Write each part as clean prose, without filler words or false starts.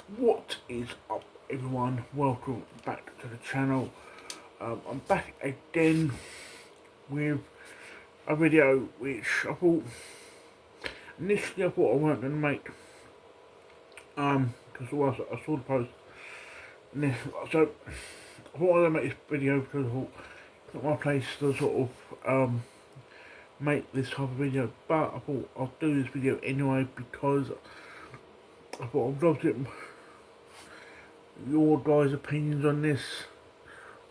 What is up, everyone? Welcome back to the channel. I'm back again with a video which I thought initially I thought I weren't going to make because I saw the post and then, so I thought I was going to make this video because I thought it's not my place to sort of make this type of video, but I thought I'll do this video anyway because I thought I'd love to get your guys' opinions on this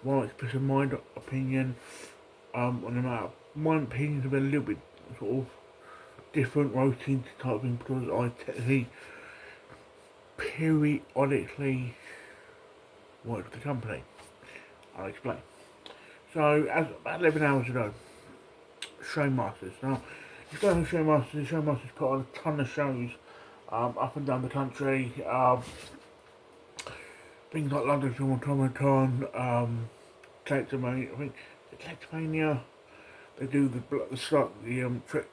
while expressing my opinion on the matter. My opinions have been a little bit sort of different, rotating type thing because I technically periodically work for the company. I'll explain. So, as about 11 hours ago, Showmasters. Now, if you don't know Showmasters put on a ton of shows up and down the country. Things like London Film Automaton, Collectomania, I think the Collectomania. They do the trick,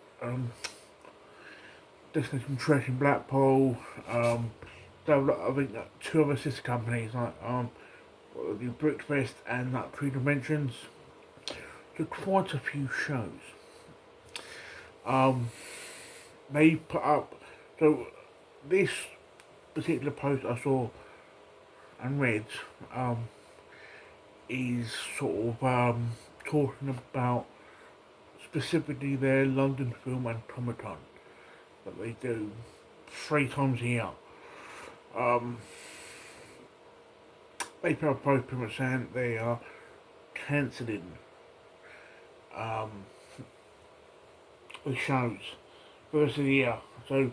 Destination Trek in Blackpool. They have, I think two other sister companies like the Brickfest and Three Dimensions. So quite a few shows. They put up, so this particular post I saw and read is sort of talking about specifically their London Film and Automaton that they do 3 times a year. They put up both pretty much saying they are cancelling the shows for the rest of the year. So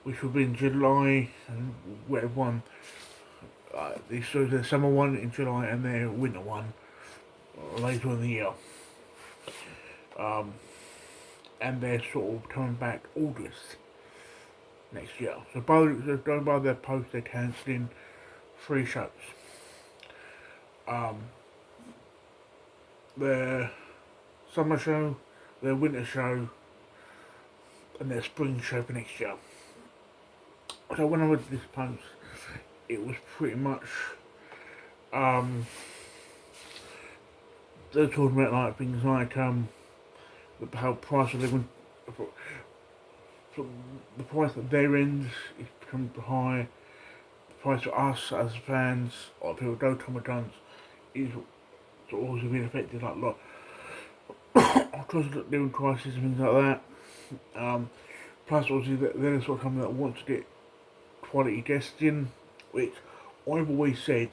which will be in July and whatever one. So the summer one in July and their winter one later in the year. And they're sort of coming back August next year. So going by their post, they're cancelling 3 shows. Their summer show, their winter show, and their spring show for next year. So when I read this post, it was pretty much they're talking about like things like how price of living, the price at their ends is becoming high. The price for us as fans or people go to automatons is sort of also being affected like a lot. Because of living crisis and things like that. Plus obviously they're the sort of company that wants to get quality guests in, which I've always said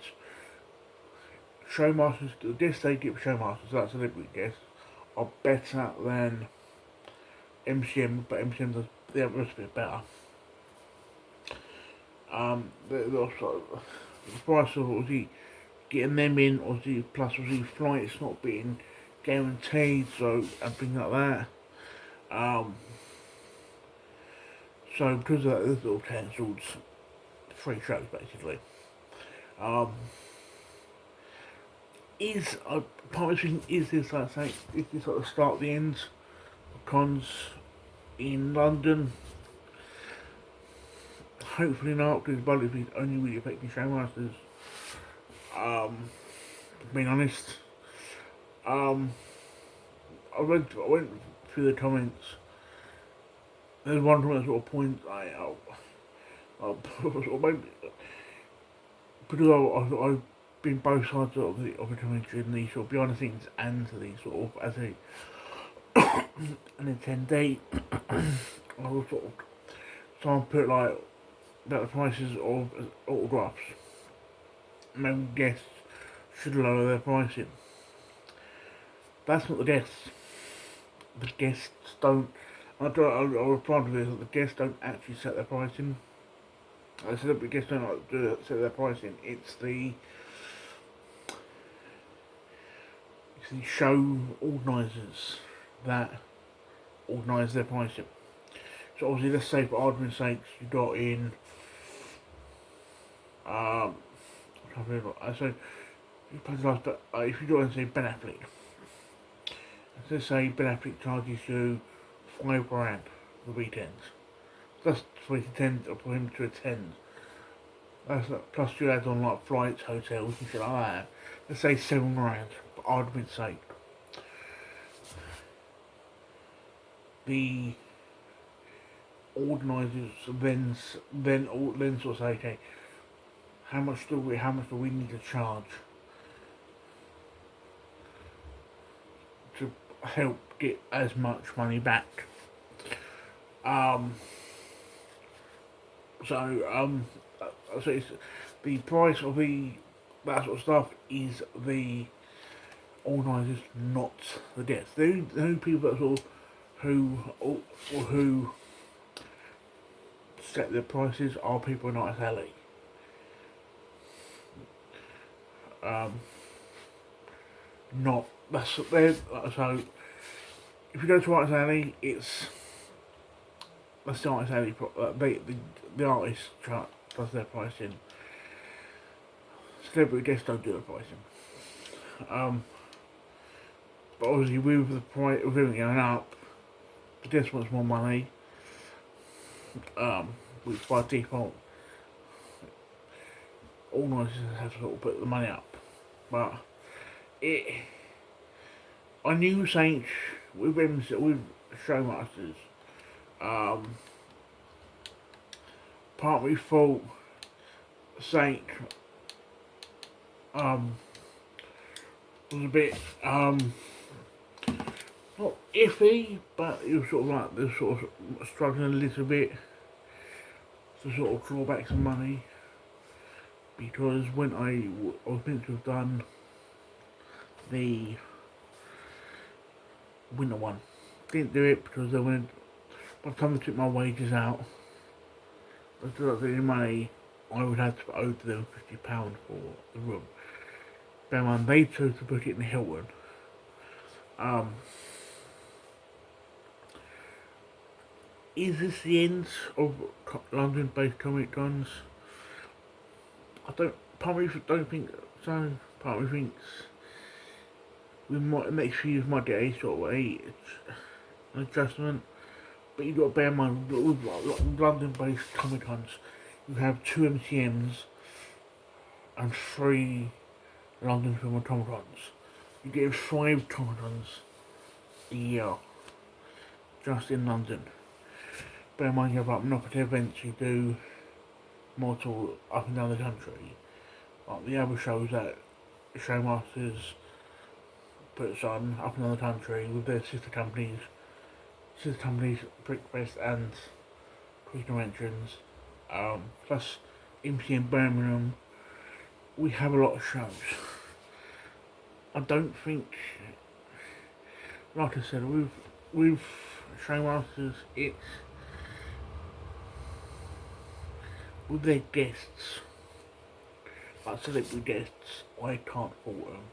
Showmasters, the guests they get for Showmasters, like celebrity guests, are better than MCM, but MCM does the other bit better. Also, the price of obviously getting them in, obviously, plus obviously flights not being guaranteed, so and things like that. So because of that, there's all cancelled 3 shows basically. Part of me is this like say is this like the start the end of cons in London? Hopefully not, because Bollywood is only really affecting Showmasters. Being honest, I went through the comments. There's one comment sort of point maybe because I've been both sides of the convention, the sort of behind the scenes and the sort of as an attendee. I will sort of someone put like about the prices of autographs. Maybe guests should lower their pricing. That's not the guests. The guests don't. I'll reply to this. The guests don't actually set their pricing. I said that the guests don't like set their pricing. It's the show organisers that organise their pricing. So obviously, let's say for argument's sake, you got in. So if you got in say Ben Affleck, let's say Ben Affleck charges you £5 for the weekend. That's for him to attend. That's plus you add on like flights, hotels and shit like that. Let's say £7 for argument's sake. The organisers then sort of say, okay, how much do we need to charge to help get as much money back? So it's the price of that sort of stuff is the organisers, not the guests. The only people that sort of who set the prices are people not at Alley. Not that's so if you go to Artist Alley, that's the Artist Alley. The artist chart does their pricing. Celebrity guests don't do the pricing. But obviously with the price of everything going up, the guest wants more money. Which by default, organisers have to sort of put the money up. But I knew Saint with Showmasters. Part of me thought Saint was a bit not iffy, but it was sort of like they're sort of struggling a little bit to sort of draw back some money, because when I was meant to have done the winter one, didn't do it because by the time they took my wages out, I still got any money. I would have to owe them £50 for the room. Bear in mind, they chose to book it in the Hilton. Is this the end of London-based Comic Cons? Part of me don't think so. Part of me thinks next few years might get a sort of an adjustment. But you've got to bear in mind, with London-based Comic Cons, you have 2 MCMs and 3 London Film and Comic Cons. You get 5 Comic Cons a year, just in London. Bear in mind you have like monopoly events, you do multiple up and down the country. Like the other shows that Showmasters puts on up and down the country with their sister companies, Brickfest and Cruise Conventions, plus MCM Birmingham. We have a lot of shows. I don't think, like I said, with Showmasters, it's with their guests, like celebrity guests, I can't fault them.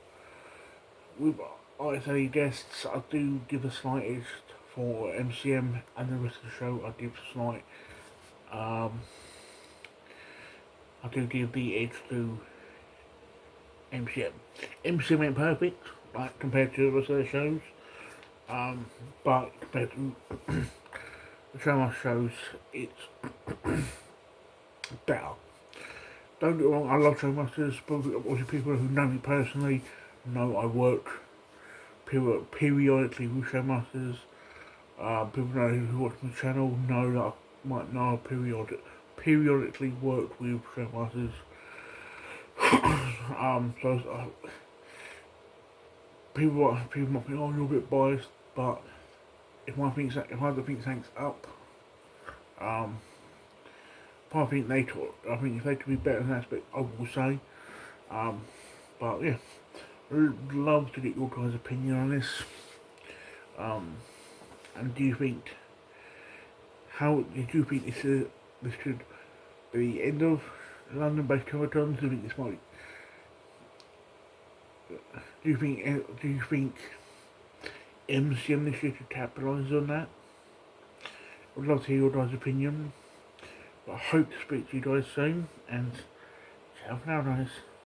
With ISA guests, I do give the slightest for MCM, and the rest of the show I give slight. I do give the edge to MCM. MCM ain't perfect, like compared to the rest of the shows, but compared to the Showmaster shows, it's better. Don't get me wrong, I love Showmasters, but obviously people who know me personally know I work periodically with Showmasters. People know who watch my channel know that I might know I periodically work with Showmasters. People might think, oh, you're a bit biased, but if I think something's up, I think if they could be better in that aspect, I will say. But yeah, I'd love to get your guys' opinion on this. And do you think this should be the end of London-based Comic Cons? Do you think this might? Do you think MCM this year should capitalise on that? I'd love to hear your guys' opinion. But I hope to speak to you guys soon, and ciao for now, guys.